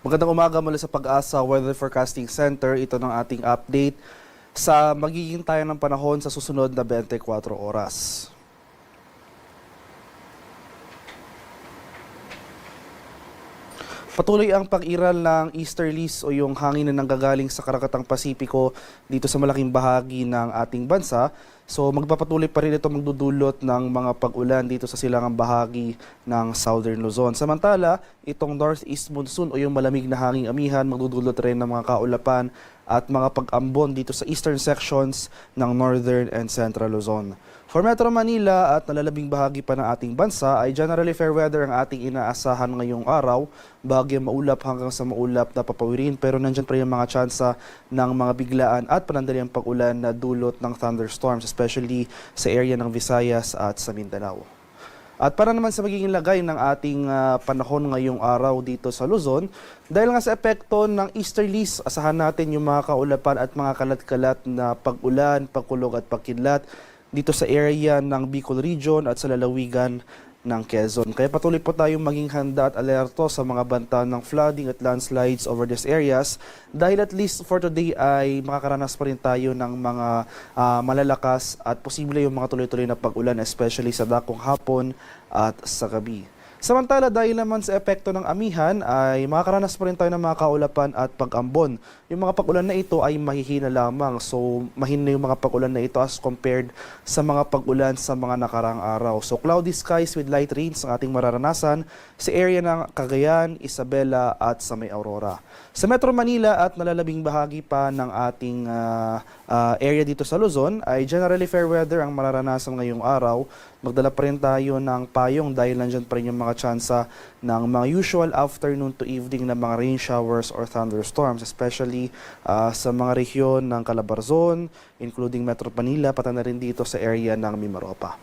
Magandang umaga mula sa Pag-asa Weather Forecasting Center. Ito ng ating update sa magiging tayo ng panahon sa susunod na 24 oras. Patuloy ang pag-iral ng easterlies o yung hangin na nanggagaling sa Karakatang Pasipiko dito sa malaking bahagi ng ating bansa. So magpapatuloy pa rin ito magdudulot ng mga pag-ulan dito sa silangang bahagi ng Southern Luzon. Samantala, itong northeast monsoon o yung malamig na hanging amihan magdudulot rin ng mga kaulapan at mga pag-ambon dito sa eastern sections ng Northern and Central Luzon. For Metro Manila at nalalabing bahagi pa ng ating bansa ay generally fair weather ang ating inaasahan ngayong araw. Bahagi maulap hanggang sa maulap na papawirin pero nandyan pa rin mga tsansa ng mga biglaan at panandaliang pag-ulan na dulot ng thunderstorms especially sa area ng Visayas at sa Mindanao. At para naman sa magiging lagay ng ating panahon ngayong araw dito sa Luzon, dahil nga sa epekto ng easterlies, asahan natin yung mga kaulapan at mga kalat-kalat na pag-ulan, pagkulog at pagkidlat dito sa area ng Bicol Region at sa lalawigan ng Quezon. Kaya patuloy po tayong maging handa at alerto sa mga banta ng flooding at landslides over these areas dahil at least for today ay makakaranas pa rin tayo ng mga malalakas at posible yung mga tuloy-tuloy na pag-ulan especially sa dakong hapon at sa gabi. Samantala, dahil naman sa epekto ng amihan ay makakaranas pa rin tayo ng mga kaulapan at pag-ambon. Yung mga pag-ulan na ito ay mahihina lamang. So, mahina yung mga pag-ulan na ito as compared sa mga pag-ulan sa mga nakarang araw. So, cloudy skies with light rains ang ating mararanasan sa area ng Cagayan, Isabela at sa May Aurora. Sa Metro Manila at nalalabing bahagi pa ng ating area dito sa Luzon ay generally fair weather ang mararanasan ngayong araw. Magdala pa rin tayo ng payong dahil nandyan pa rin yung mga tsansa ng mga usual afternoon to evening na mga rain showers or thunderstorms, especially sa mga rehiyon ng Calabarzon, including Metro Manila, pati na rin dito sa area ng Mimaropa.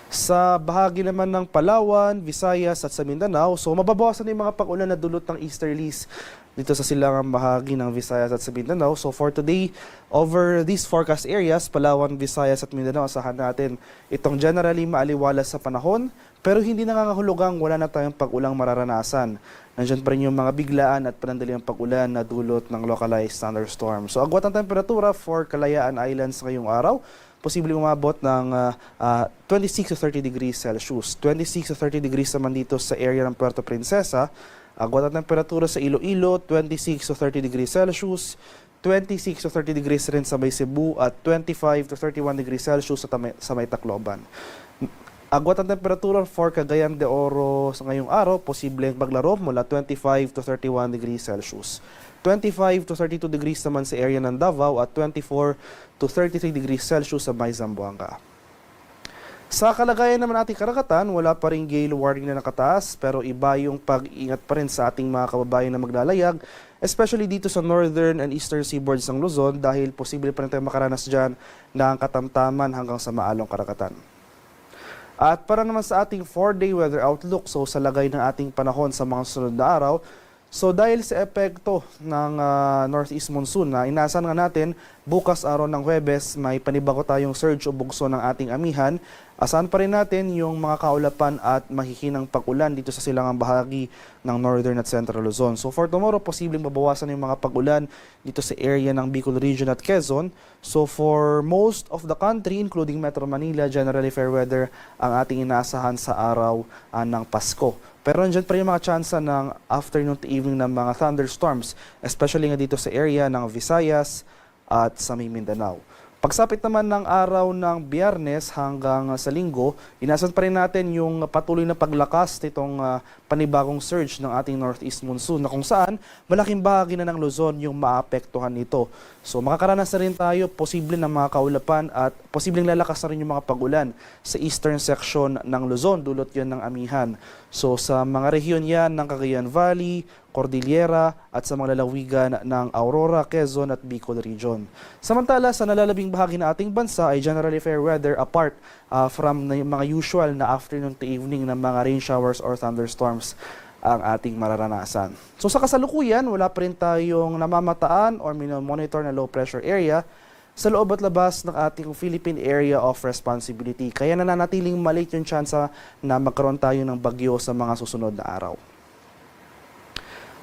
Sa bahagi naman ng Palawan, Visayas at sa Mindanao, so mababawasan na yung mga pag-ulan na dulot ng easterlies dito sa silangang bahagi ng Visayas at sa Mindanao. So for today, over these forecast areas, Palawan, Visayas at Mindanao, asahan natin itong generally maaliwalas sa panahon, pero hindi nangangahulugang wala na tayong pag-ulang mararanasan. Nandiyan pa rin yung mga biglaan at panandaliang pag-ulan na dulot ng localized thunderstorm. So agwat ang temperatura for Kalayaan Islands ngayong araw, posible umabot ng 26 to 30 degrees Celsius. 26 to 30 degrees naman dito sa area ng Puerto Princesa. Agwat ang temperatura sa Iloilo, 26 to 30 degrees Celsius. 26 to 30 degrees rin sa May Cebu at 25 to 31 degrees Celsius sa May Tacloban. Agwat ang temperatura for Cagayan de Oro sa ngayong araw, posibleng maglaro mula 25 to 31 degrees Celsius. 25 to 32 degrees naman sa area ng Davao at 24 to 33 degrees Celsius sa May Zamboanga. Sa kalagayan naman ating karagatan, wala pa rin gale warning na nakataas pero iba yung pag-ingat pa rin sa ating mga kababayan na maglalayag, especially dito sa northern and eastern seaboards ng Luzon dahil posible pa rin tayo makaranas dyan ng katamtaman hanggang sa maalong karagatan. At para naman sa ating 4-day weather outlook, so sa lagay ng ating panahon sa mga sunod na araw, so dahil sa epekto ng northeast monsoon na inaasahan nga natin, bukas araw ng Huwebes may panibago tayong surge o bugso ng ating amihan. Asahan pa rin natin yung mga kaulapan at mahihinang pag-ulan dito sa silangang bahagi ng Northern at Central Luzon. So for tomorrow, posibleng mabawasan yung mga pag-ulan dito sa area ng Bicol Region at Quezon. So for most of the country, including Metro Manila, generally fair weather ang ating inaasahan sa araw ng Pasko. Pero nandiyan pa rin yung mga tsansa ng afternoon to evening ng mga thunderstorms, especially nga dito sa area ng Visayas at sa Mindanao. Pagsapit naman ng araw ng Biyernes hanggang sa Linggo, inasan pa rin natin yung patuloy na paglakas nitong panibagong surge ng ating northeast monsoon na kung saan malaking bahagi na ng Luzon yung maapektuhan nito. So makakaranas na rin tayo posible ng mga kaulapan at posibleng lalakas na rin yung mga pag-ulan sa eastern section ng Luzon, dulot yan ng amihan. So sa mga rehiyon yan ng Cagayan Valley, Cordillera at sa mga lalawigan ng Aurora, Quezon at Bicol Region. Samantala, sa nalalabing bahagi ng ating bansa ay generally fair weather apart from mga usual na afternoon to evening ng mga rain showers or thunderstorms ang ating mararanasan. So sa kasalukuyan, wala pa rin tayong namamataan or monitor na low pressure area sa loob at labas ng ating Philippine Area of Responsibility. Kaya nananatiling maliit yung tsansa na magkaroon tayo ng bagyo sa mga susunod na araw.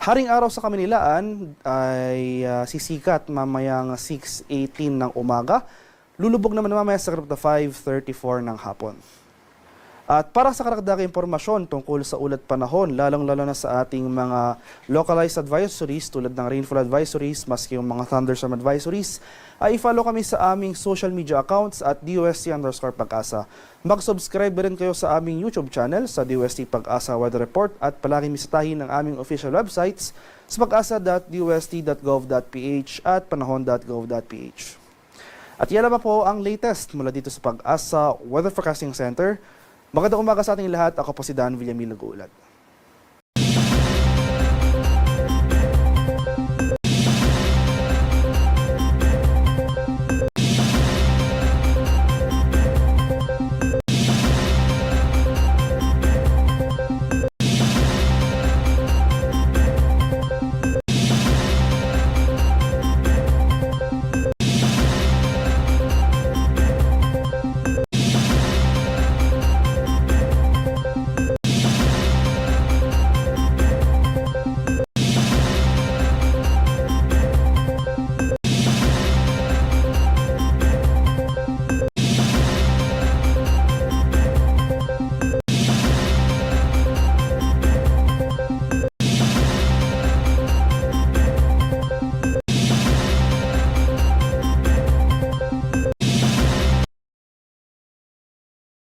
Haring araw sa Kamunilaan ay sisikat mamayang 6:18 ng umaga. Lulubog naman mamaya sa karagdagang 5:34 ng hapon. At para sa karagdagang impormasyon tungkol sa ulat panahon, lalong-lalo na sa ating mga localized advisories tulad ng rainfall advisories, maski yung mga thunderstorm advisories, ay i-follow kami sa aming social media accounts at DUST_Pag-asa. Mag-subscribe rin kayo sa aming YouTube channel sa DUST Pag-asa Weather Report at palaging bisitahin ang aming official websites sa pag-asa.dust.gov.ph at panahon.gov.ph. At yan naman po ang latest mula dito sa Pag-asa Weather Forecasting Center. Magandang umaga sa ating lahat. Ako po si Dan Villamil nag-uulat.